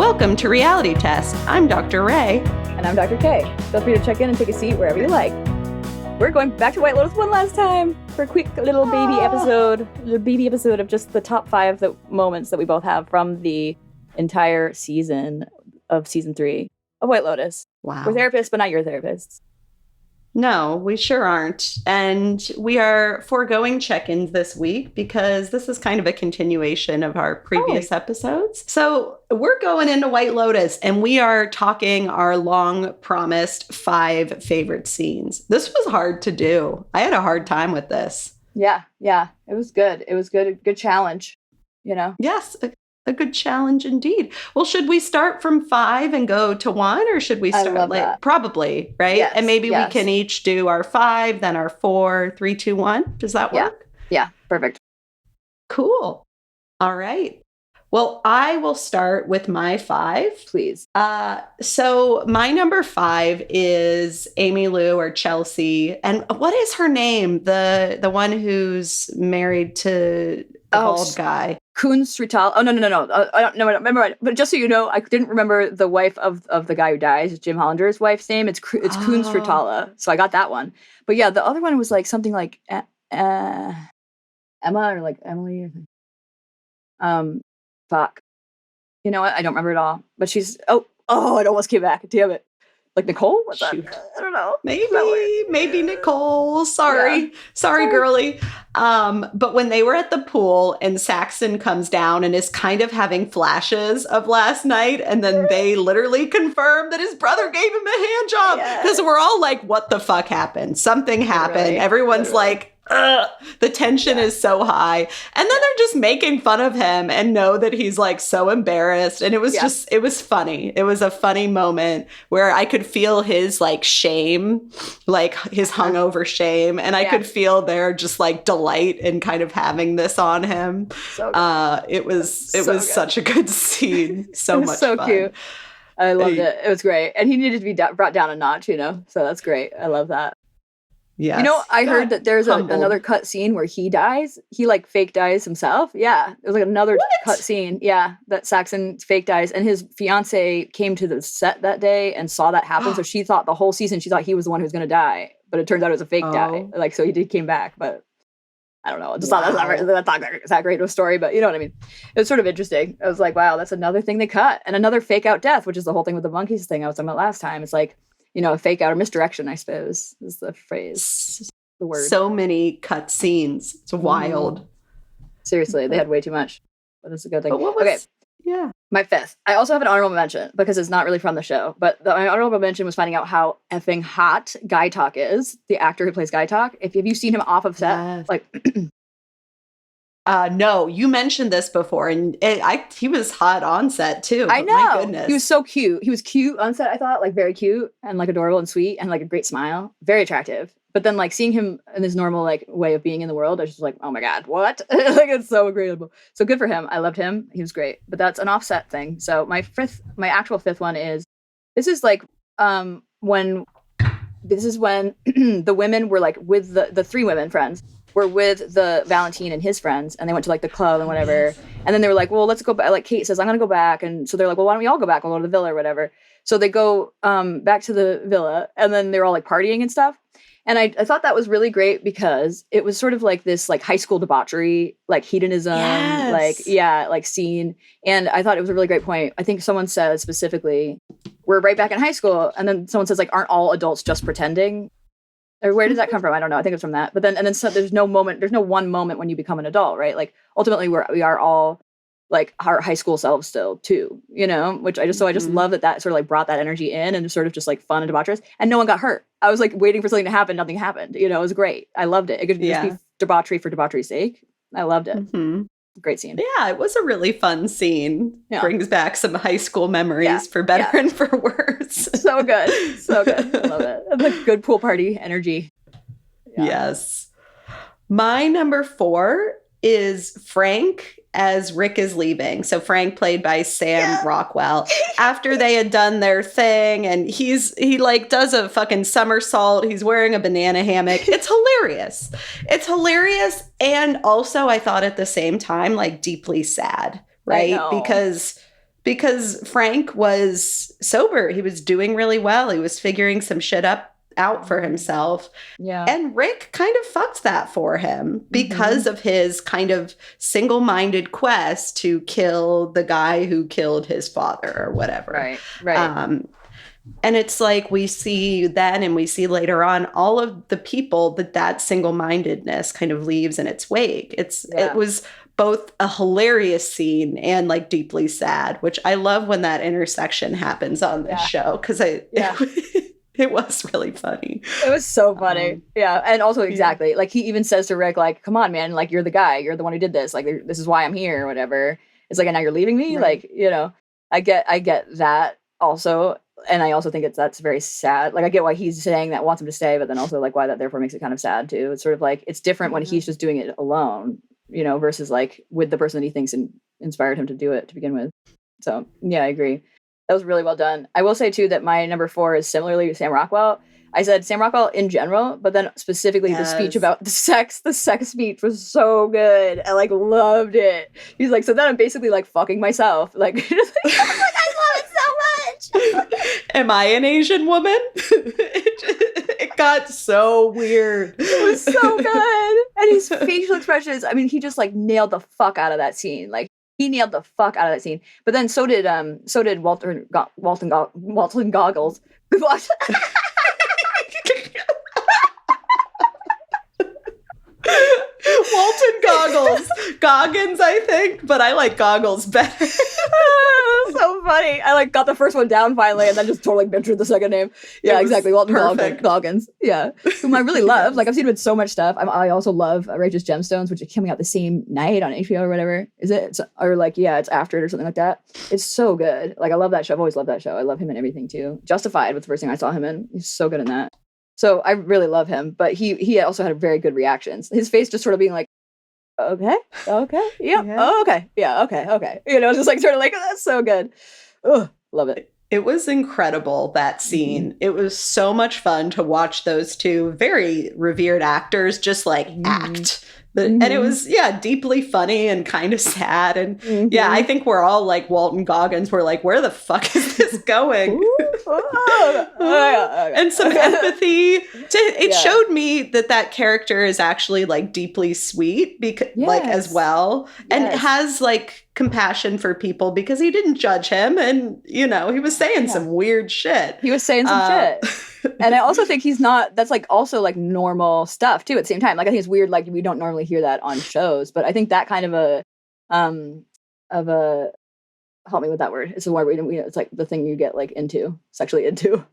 Welcome to Reality Test. I'm Dr. Ray. And I'm Dr. Kay. Feel free to check in and take a seat wherever you like. We're going back to White Lotus one last time for a quick little baby episode of just the top 5 moments that we both have from the entire season of season 3 of White Lotus. Wow. We're therapists, but not your therapists. No, we sure aren't. And we are foregoing check-ins this week because this is kind of a continuation of our previous episodes. So we're going into White Lotus and we are talking our long-promised 5 favorite scenes. This was hard to do. I had a hard time with this. Yeah. It was good. It was good. A good challenge, you know? Yes, a good challenge indeed. Well, should we start from 5 and go to 1, or should we start that. Probably, right? Yes, and maybe yes. we can each do our 5, then our 4, 3, 2, 1. Does that work? Yeah, perfect. Cool. All right. Well, I will start with my 5. Please. So my number 5 is Amy Lou, or Chelsea. And what is her name? The one who's married to the bald guy. Kun Srital. Oh, no. I don't remember. But just so you know, I didn't remember the wife of the guy who dies, Jim Hollander's wife's name. It's Kun Sritala. So I got that one. But yeah, the other one was like something like Emma or like Emily. Fuck. You know what? I don't remember it all. But she's it almost came back. Damn it. Like Nicole? What's that? I don't know. Maybe Nicole. Sorry, girly. But when they were at the pool and Saxon comes down and is kind of having flashes of last night, and then they literally confirm that his brother gave him a hand job, because we're all like, what the fuck happened? Something happened. Literally. Everyone's like, ugh. The tension is so high. And then they're just making fun of him and know that he's like so embarrassed. And it was it was funny. It was a funny moment where I could feel his like shame, like his hungover shame. And I could feel their just like delight in kind of having this on him. So good. It was such a good scene. So much so fun. Cute. I loved it. It was great. And he needed to be brought down a notch, you know? So that's great. I love that. Yes. You know, I heard that there's another cut scene where he dies. He like fake dies himself. Yeah. It was like another cut scene. Yeah. That Saxon fake dies. And his fiance came to the set that day and saw that happen. So she thought the whole season, she thought he was the one who was going to die. But it turns out it was a fake die. Like, so he came back. But I don't know. I just thought that's not that great of a story. But you know what I mean? It was sort of interesting. I was like, wow, that's another thing they cut. And another fake out death, which is the whole thing with the monkeys thing I was talking about last time. It's like, you know, a fake out or misdirection, I suppose, is the phrase, the word. So many cut scenes. It's wild. Seriously, they had way too much. But it's a good thing. Yeah. My 5th. I also have an honorable mention because it's not really from the show. But my honorable mention was finding out how effing hot Guy Talk is, the actor who plays Guy Talk. If you seen him off of set, like... No, you mentioned this before, and he was hot on set too. I know. My goodness. He was so cute. He was cute on set, I thought, like very cute and like adorable and sweet and like a great smile. Very attractive. But then like seeing him in his normal like way of being in the world, I was just like, oh my God, what? Like it's so agreeable. So good for him. I loved him. He was great. But that's an offset thing. So my actual 5th one is, this is like when the women were like with the 3 women friends were with the Valentine and his friends, and they went to like the club and whatever. And then they were like, well, let's go back. Like Kate says, I'm going to go back. And so they're like, well, why don't we all go back? We'll go to the villa or whatever. So they go back to the villa, and then they're all like partying and stuff. And I thought that was really great because it was sort of like this like high school debauchery, like hedonism, like scene. And I thought it was a really great point. I think someone says specifically, we're right back in high school. And then someone says like, aren't all adults just pretending? Or where does that come from? I don't know. I think it's from that. But then so there's no one moment when you become an adult, right? Like ultimately we are all like our high school selves still too, you know, which I just love that sort of like brought that energy in and sort of just like fun and debaucherous, and no one got hurt. I was like waiting for something to happen. Nothing happened. You know, it was great. I loved it. It could just be debauchery for debauchery's sake. I loved it. Mm-hmm. Great scene. Yeah, it was a really fun scene. Yeah. Brings back some high school memories for better and for worse. So good. So good. I love it. And the good pool party energy. Yeah. Yes. My number 4 is Frank as Rick is leaving. So Frank, played by Sam Rockwell, after they had done their thing, and he like does a fucking somersault. He's wearing a banana hammock. It's hilarious. It's hilarious. And also I thought at the same time, like deeply sad, right? Because because Frank was sober. He was doing really well. He was figuring some shit out for himself. Yeah. And Rick kind of fucked that for him because of his kind of single-minded quest to kill the guy who killed his father or whatever. Right. And it's like we see then and we see later on all of the people that single-mindedness kind of leaves in its wake. It was both a hilarious scene and like deeply sad, which I love when that intersection happens on this show because it was really funny. It was so funny. And also exactly like he even says to Rick, like, come on, man, like you're the guy, you're the one who did this, like this is why I'm here or whatever. It's like, and now you're leaving me. Right. Like, you know, I get that also. And I also think that's very sad. Like I get why he's saying that, wants him to stay, but then also like why that therefore makes it kind of sad too. It's sort of like it's different when he's just doing it alone, you know, versus like with the person that he thinks inspired him to do it to begin with. So yeah, I agree. That was really well done. I will say too that my number 4 is similarly Sam Rockwell. I said Sam Rockwell in general, but then specifically the speech about the sex speech was so good. I like loved it. He's like, so then I'm basically like fucking myself. Like, I love it so much. Am I an Asian woman? It got so weird. It was so good. And his facial expressions, I mean, he just like nailed the fuck out of that scene. Like he nailed the fuck out of that scene. But then so did Walton Goggles. Walton Goggins, I think, but I like Goggles better. So funny. I like got the first one down finally, and then just totally butchered the second name. Yeah, exactly. Walton Goggins. Yeah, whom I really love. Like I've seen him in so much stuff. I also love Righteous Gemstones, which is coming out the same night on HBO or whatever. Is it? It's after it or something like that. It's so good. Like I love that show. I've always loved that show. I love him in everything too. Justified was the first thing I saw him in. He's so good in that. So I really love him, but he also had very good reactions. His face just sort of being like, okay, yeah, okay. You know, just like sort of like, oh, that's so good. Oh, love it. It was incredible, that scene. It was so much fun to watch those two very revered actors just like act. And it was, deeply funny and kind of sad. And I think we're all like Walton Goggins. We're like, where the fuck is this going? And some empathy. It showed me that character is actually like deeply sweet like as well. And has like compassion for people because he didn't judge him. And, you know, he was saying some weird shit. He was saying some shit. And I also think that's like also like normal stuff too at the same time. Like I think it's weird, like we don't normally hear that on shows, but I think that kind of a help me with that word. It's the word it's like the thing you get like sexually into.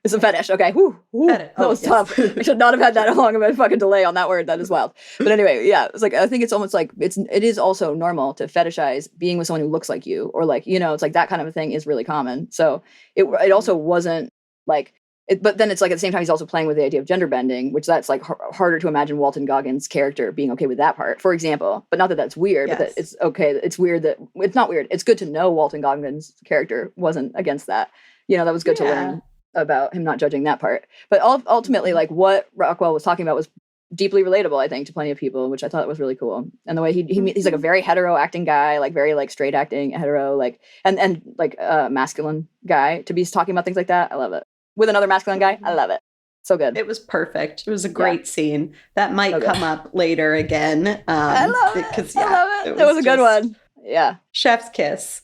It's a fetish. Okay. That was tough. I should not have had that long of a fucking delay on that word. That is wild. But anyway, yeah, it's like I think it's almost like it is also normal to fetishize being with someone who looks like you, or like, you know, it's like that kind of a thing is really common. So it also wasn't like but then it's like at the same time he's also playing with the idea of gender bending, which that's like harder to imagine Walton Goggins' character being okay with that part, for example. But not that that's weird, but that it's okay. It's weird that it's not weird. It's good to know Walton Goggins' character wasn't against that. You know, that was good to learn about him not judging that part. But ultimately, like what Rockwell was talking about was deeply relatable, I think, to plenty of people, which I thought was really cool. And the way he's like a very hetero acting guy, like very like straight acting hetero, like and like masculine guy to be talking about things like that. I love it. With another masculine guy, I love it. So good. It was perfect. It was a great scene. That might come up later again. I love it. Because I love it. That was a good one. Yeah. Chef's kiss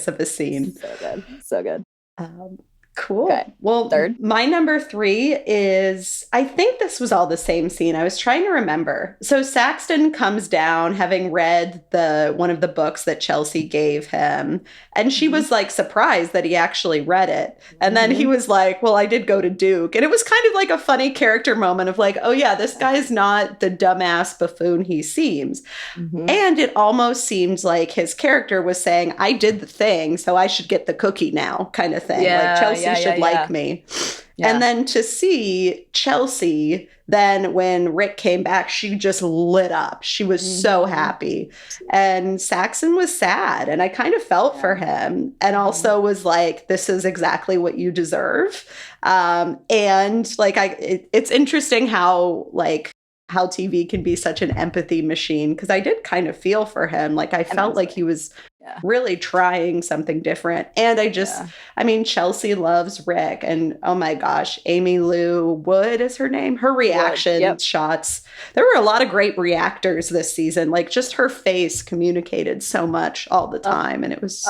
of a scene. So good. Cool. Okay. Well, third. My number 3 is, I think this was all the same scene. I was trying to remember. So Saxton comes down having read one of the books that Chelsea gave him. And she was like surprised that he actually read it. And then he was like, well, I did go to Duke. And it was kind of like a funny character moment of like, oh yeah, this guy is not the dumbass buffoon he seems. And it almost seems like his character was saying, I did the thing, so I should get the cookie now, kind of thing. Like Chelsea should like me. Yeah. And then to see Chelsea, then when Rick came back, she just lit up. She was so happy. And Saxon was sad. And I kind of felt for him. And also was like, this is exactly what you deserve. And like, it's interesting how TV can be such an empathy machine. Because I did kind of feel for him. Like I felt like he was Yeah. really trying something different. And I mean, Chelsea loves Rick, and oh my gosh, Amy Lou Wood is her name. Her reaction shots. There were a lot of great reactors this season. Like just her face communicated so much all the time. And it was,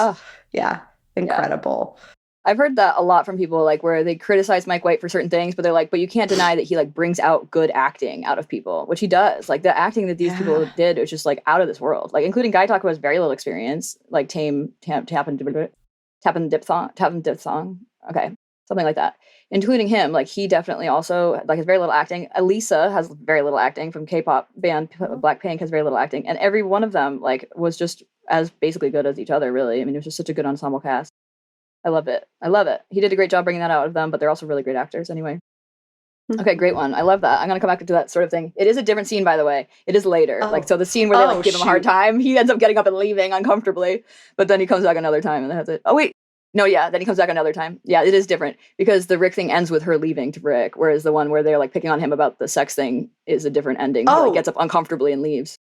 incredible. Yeah. I've heard that a lot from people, like where they criticize Mike White for certain things, but they're like, but you can't deny that he like brings out good acting out of people, which he does. Like the acting that these people did was just like out of this world, like including Guy Talk, who has very little experience, like Tap and Dip Song. Okay. Something like that. Including him, like he definitely also like has very little acting. Elisa has very little acting from K-pop band Blackpink, has very little acting. And every one of them like was just as basically good as each other, really. I mean, it was just such a good ensemble cast. I love it. He did a great job bringing that out of them, but they're also really great actors anyway. Okay, great one. I love that. I'm going to come back to that sort of thing. It is a different scene, by the way. It is later. Like, so the scene where they like give him a hard time, he ends up getting up and leaving uncomfortably, but then he comes back another time and that's it. Oh, wait. No, yeah, then he comes back another time. Yeah, it is different because the Rick thing ends with her leaving to Rick, whereas the one where they're like picking on him about the sex thing is a different ending. He like, gets up uncomfortably and leaves.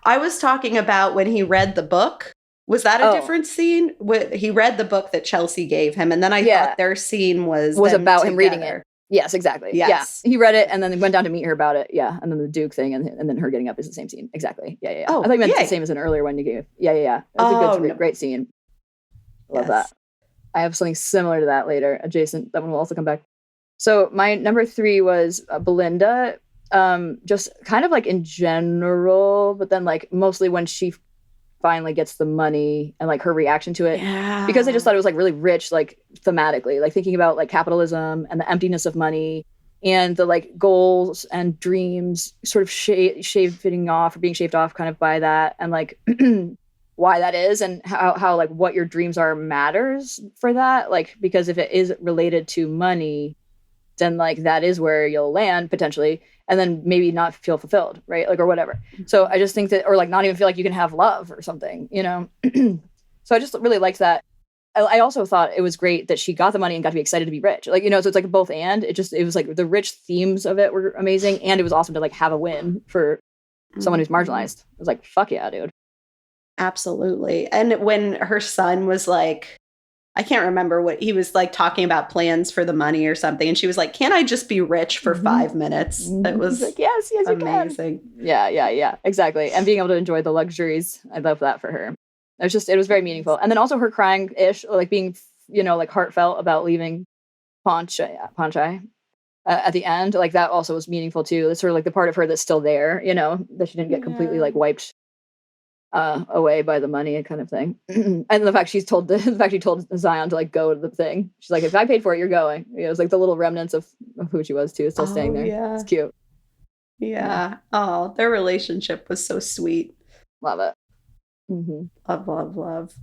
I was talking about when he read the book. Was that a different scene? He read the book that Chelsea gave him, and then I thought their scene was about him reading it. Yes, exactly. Yes. Yeah, he read it and then went down to meet her about it. Yeah, and then the Duke thing and then her getting up is the same scene. Exactly. Yeah. Oh, I thought you meant the same as an earlier one you gave. Yeah. It's a good, great scene. Love that. I have something similar to that later, adjacent. That one will also come back. So my number 3 was Belinda. Just kind of like in general, but then like mostly when she finally gets the money and like her reaction to it, because I just thought it was like really rich, like thematically, like thinking about like capitalism and the emptiness of money and the like goals and dreams sort of shaving off or being shaved off kind of by that, and like why that is and how like what your dreams are matters for that, like because if it is related to money, then like that is where you'll land potentially, and then maybe not feel fulfilled, right? Like, or whatever. So I just think that, or like not even feel like you can have love or something, you know? So I just really liked that. I also thought it was great that she got the money and got to be excited to be rich. Like, you know, so it's like both and. It was like the rich themes of it were amazing. And it was awesome to like have a win for someone who's marginalized. It was like, fuck yeah, dude. Absolutely. And when her son was like, I can't remember what he was like talking about plans for the money or something. And she was like, can't I just be rich for 5 minutes? That was like, yes, amazing. You can. Yeah, exactly. And being able to enjoy the luxuries. I love that for her. It was very meaningful. And then also her crying-ish, or like being, you know, like heartfelt about leaving Ponchai at the end. Like that also was meaningful too. It's sort of like the part of her that's still there, you know, that she didn't get completely like wiped away by the money kind of thing. And the fact she told Zion to like go to the thing. She's like, if I paid for it, you're going. You know, it's like the little remnants of who she was too, still staying there. Yeah. It's cute. Yeah. Oh, their relationship was so sweet. Love it. Love.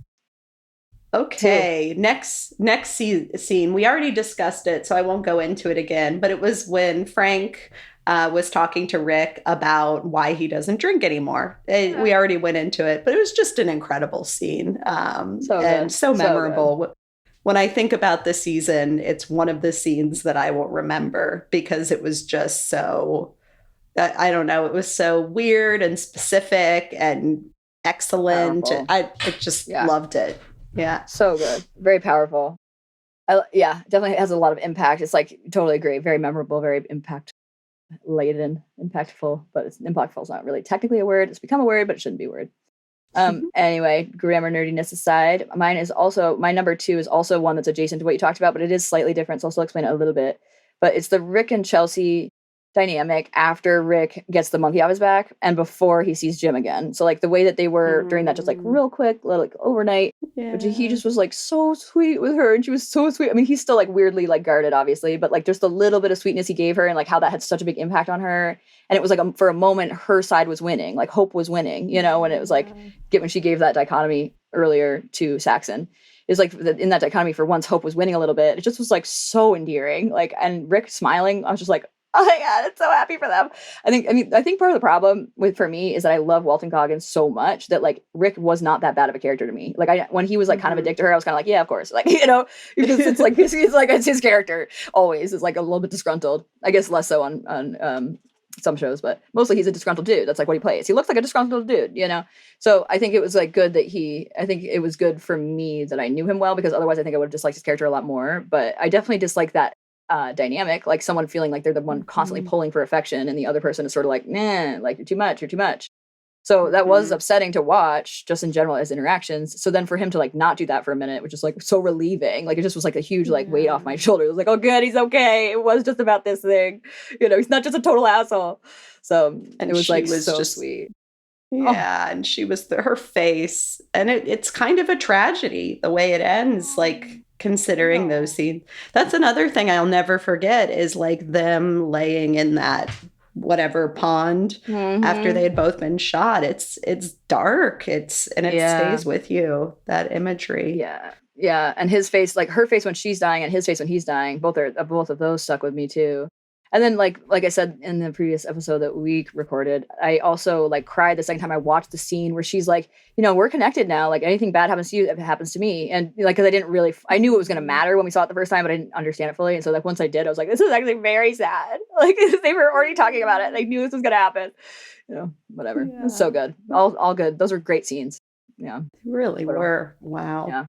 Okay, next scene. We already discussed it, so I won't go into it again. But it was when Frank was talking to Rick about why he doesn't drink anymore. We already went into it, but it was just an incredible scene, and so memorable. So when I think about the season, it's one of the scenes that I will remember because it was just so, I don't know, it was so weird and specific and excellent. I just loved it. Yeah. So good. Very powerful. Definitely has a lot of impact. It's like, totally agree. Very memorable, very impactful, but impactful is not really technically a word. It's become a word, but it shouldn't be a word. Anyway, grammar nerdiness aside, my number 2 is also one that's adjacent to what you talked about, but it is slightly different. So I'll still explain it a little bit. But it's the Rick and Chelsea dynamic after Rick gets the monkey off his back and before he sees Jim again. So like the way that they were during that, just like real quick, like overnight. But he just was like so sweet with her, and she was so sweet. I mean, he's still like weirdly like guarded, obviously, but like just a little bit of sweetness he gave her, and like how that had such a big impact on her. And it was like for a moment her side was winning, like hope was winning, you know, when it was like when she gave that dichotomy earlier to Saxon. Is like in that dichotomy for once hope was winning a little bit. It just was like so endearing. Like, and Rick smiling, I was just like, oh my God, I'm so happy for them. I think part of the problem for me is that I love Walton Goggins so much that like Rick was not that bad of a character to me. Like when he was like kind of a dick to her, I was kind of like, yeah, of course. Like, you know, because it's like, it's his character always is like a little bit disgruntled. I guess less so on some shows, but mostly he's a disgruntled dude. That's like what he plays. He looks like a disgruntled dude, you know? So I think it was like good that I think it was good for me that I knew him well, because otherwise I think I would have disliked his character a lot more. But I definitely dislike that dynamic, like someone feeling like they're the one constantly pulling for affection and the other person is sort of like, nah, like you're too much. So that was upsetting to watch just in general as interactions. So then for him to like not do that for a minute, which is like so relieving, like it just was like a huge like weight off my shoulders. It was like, oh good, he's okay. It was just about this thing. You know, he's not just a total asshole. So and it was like so just sweet. Yeah, and she was her face. And it's kind of a tragedy the way it ends, like considering those scenes. That's another thing I'll never forget is like them laying in that whatever pond after they had both been shot. It's dark. It stays with you, that imagery. Yeah. And his face, like her face when she's dying and his face when he's dying, both of those stuck with me too. And then like I said in the previous episode that we recorded, I also like cried the second time I watched the scene where she's like, you know, we're connected now. Like anything bad happens to you, it happens to me. And like, cause I knew it was going to matter when we saw it the first time, but I didn't understand it fully. And so like, once I did, I was like, this is actually very sad. Like they were already talking about it. They knew this was going to happen, you know, whatever. Yeah. It's so good. All good. Those were great scenes. Yeah. They really were. Wow. Yeah.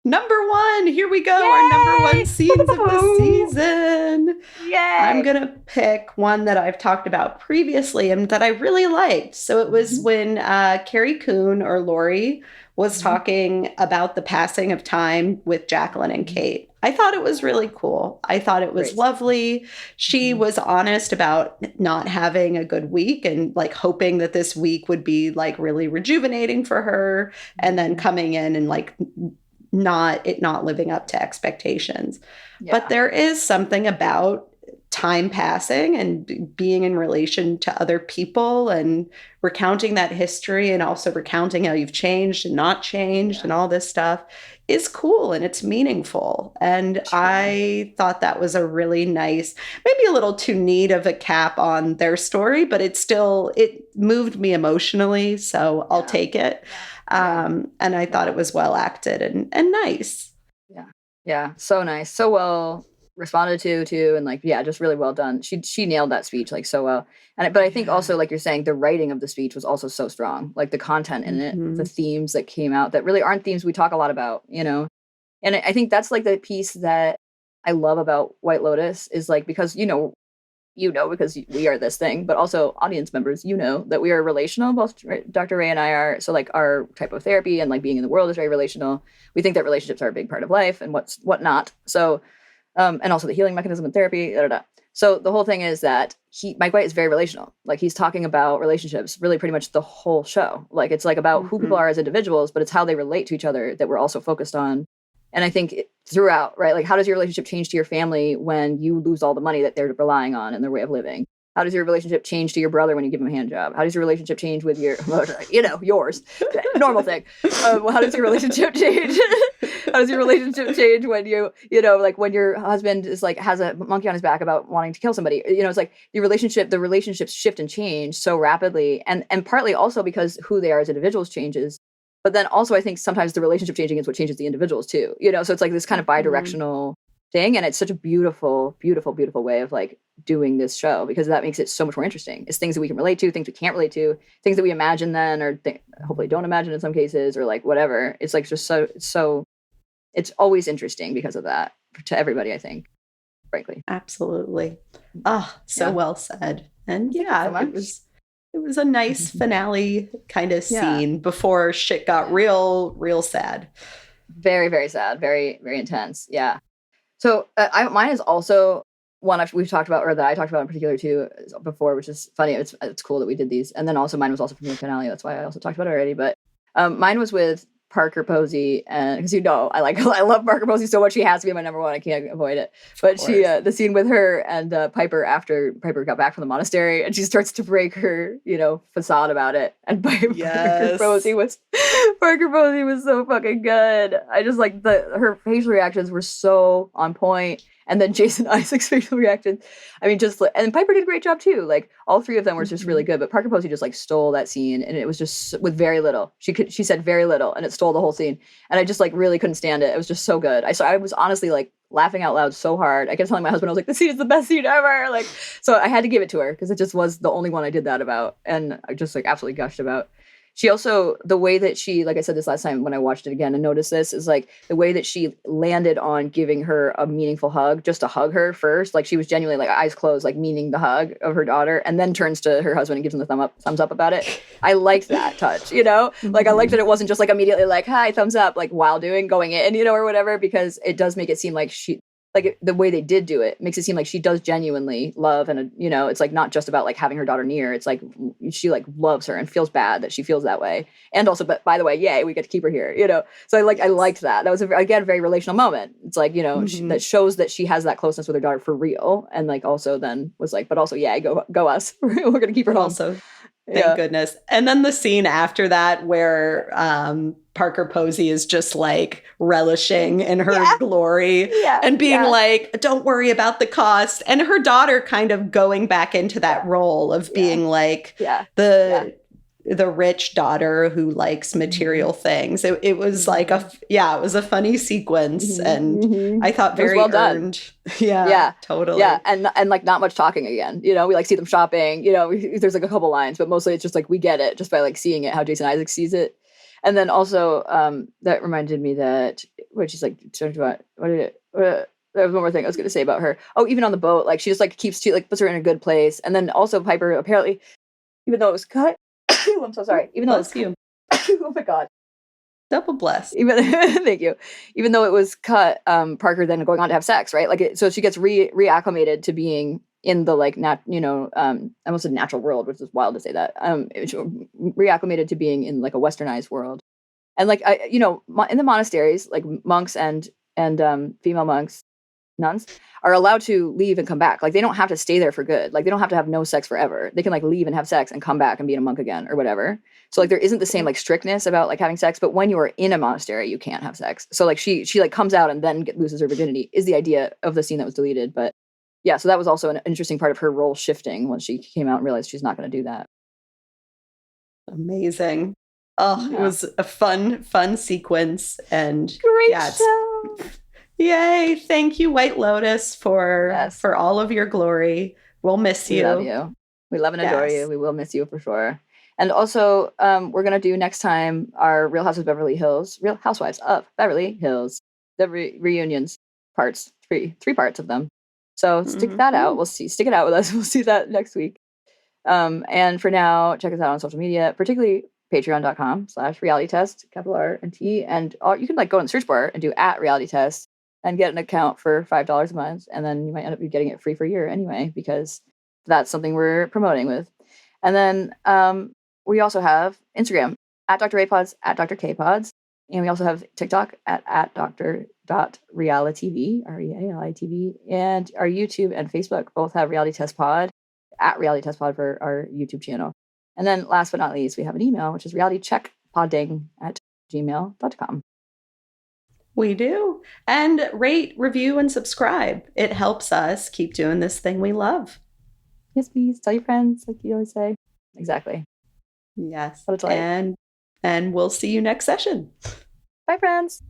Number 1, here we go. Yay! Our number 1 scenes of the season. Yay! I'm going to pick one that I've talked about previously and that I really liked. So it was when Carrie Coon or Lori was talking about the passing of time with Jacqueline and Kate. I thought it was really cool. I thought it was lovely. She was honest about not having a good week and like hoping that this week would be like really rejuvenating for her, and then coming in and like not living up to expectations. But there is something about time passing and being in relation to other people and recounting that history and also recounting how you've changed and not changed and all this stuff is cool and it's meaningful. And I thought that was a really nice, maybe a little too neat of a cap on their story, but it moved me emotionally. So I'll take it. And I thought it was well acted and nice. Yeah. So nice. So well responded to too. And like, just really well done. She nailed that speech like so well. But I think also, like you're saying, the writing of the speech was also so strong, like the content in it, the themes that came out that really aren't themes we talk a lot about, you know? And I think that's like the piece that I love about White Lotus is like, because, you know, because we are this thing, but also audience members, you know, that we are relational. Both Dr. Ray and I are. So like our type of therapy and like being in the world is very relational. We think that relationships are a big part of life and what not. So, and also the healing mechanism and therapy. So the whole thing is that Mike White is very relational. Like he's talking about relationships really pretty much the whole show. Like it's like about who people are as individuals, but it's how they relate to each other that we're also focused on. And I think throughout, right? Like how does your relationship change to your family when you lose all the money that they're relying on in their way of living? How does your relationship change to your brother when you give him a hand job? How does your relationship change with your, yours? Normal thing. How does your relationship change? How does your relationship change when like when your husband is like has a monkey on his back about wanting to kill somebody? You know, it's like the relationships shift and change so rapidly, and partly also because who they are as individuals changes. But then also I think sometimes the relationship changing is what changes the individuals too. You know, so it's like this kind of bidirectional thing, and it's such a beautiful, beautiful, beautiful way of like doing this show because that makes it so much more interesting. It's things that we can relate to, things we can't relate to, things that we imagine then or hopefully don't imagine in some cases or like whatever. It's like just so it's always interesting because of that to everybody, I think, frankly. Absolutely. So well said. And it was a nice finale kind of scene before shit got real sad. Very, very sad. Very, very intense. Yeah. So mine is also one we've talked about, or that I talked about in particular too before, which is funny. It's cool that we did these. And then also mine was also from the finale. That's why I also talked about it already. But mine was with Parker Posey, and because I love Parker Posey so much, she has to be my number 1. I can't avoid it. But she, the scene with her and Piper after Piper got back from the monastery, and she starts to break her, facade about it. And Parker Posey was so fucking good. I just like her facial reactions were so on point, And then Jason Isaac's facial reaction. I mean, and Piper did a great job too. Like all three of them were just really good, but Parker Posey just like stole that scene, and it was just with very little. She said very little, and it stole the whole scene. And I just like really couldn't stand it. It was just so good. I was honestly like laughing out loud so hard. I kept telling my husband, I was like, "This scene is the best scene ever!" Like, so I had to give it to her because it just was the only one I did that about, and I just like absolutely gushed about. She also, the way that she, like I said this last time when I watched it again and noticed this, is like the way that she landed on giving her a meaningful hug, just to hug her first. Like she was genuinely like eyes closed, like meaning the hug of her daughter, and then turns to her husband and gives him the thumbs up about it. I liked that touch, you know? Like I liked that it wasn't just like immediately like, hi, thumbs up, like while going in, you know, or whatever, because it does make it seem like the way they did do it makes it seem like she does genuinely love, and you know, it's like not just about like having her daughter near. It's like she like loves her and feels bad that she feels that way. And also, but by the way, yay, we get to keep her here, you know. So I liked that. That was again a very relational moment. It's like, you know, that shows that she has that closeness with her daughter for real, and like also then was like, but also, yeah, go us. We're gonna keep her home. Also, thank goodness. And then the scene after that where Parker Posey is just like relishing in her glory and being like, don't worry about the cost. And her daughter kind of going back into that role of being like the rich daughter who likes material things. It was like it was a funny sequence, and I thought very well earned. Yeah, totally. Yeah, and like not much talking again. You know, we like see them shopping. You know, there's like a couple lines, but mostly it's just like we get it just by like seeing it, how Jason Isaacs sees it. And then also that reminded me that when she's like talking about there was one more thing I was going to say about her. Oh, even on the boat, like she just like puts her in a good place. And then also Piper apparently, even though it was cut. I'm so sorry. Even though bless you. Oh my God. Double bless. Thank you. Even though it was cut, Parker then going on to have sex, right? Like, so she gets reacclimated to being in the like I almost said natural world, which is wild to say that. Reacclimated to being in like a westernized world, and like in the monasteries, like monks and female monks, nuns are allowed to leave and come back. Like they don't have to stay there for good. Like they don't have to have no sex forever. They can like leave and have sex and come back and be a monk again or whatever. So like there isn't the same like strictness about like having sex, but when you are in a monastery, you can't have sex. So like she like comes out and then loses her virginity is the idea of the scene that was deleted. But yeah, so that was also an interesting part of her role shifting when she came out and realized she's not going to do that. Amazing. Oh, yeah. It was a fun sequence, and great show. Yay. Thank you, White Lotus, for all of your glory. We'll miss you. We love you. We love and adore you. We will miss you for sure. And also, we're going to do next time our Real Housewives of Beverly Hills, the reunions parts, three parts of them. So stick that out. Stick it out with us. We'll see that next week. And for now, check us out on social media, particularly patreon.com/realitytest, capital R and T. And you can like go in the search bar and do @realitytest and get an account for $5 a month. And then you might end up getting it free for a year anyway, because that's something we're promoting with. And then we also have Instagram @DrRayPods, @DrKPods. And we also have TikTok at Dr.realitv, REALITV. And our YouTube and Facebook both have Reality Test Pod, @RealityTestPod for our YouTube channel. And then last but not least, we have an email, which is realitycheckpodding@gmail.com. We do. And rate, review, and subscribe. It helps us keep doing this thing we love. Yes, please. Tell your friends, like you always say. Exactly. Yes. What it's like. And we'll see you next session. Bye, friends.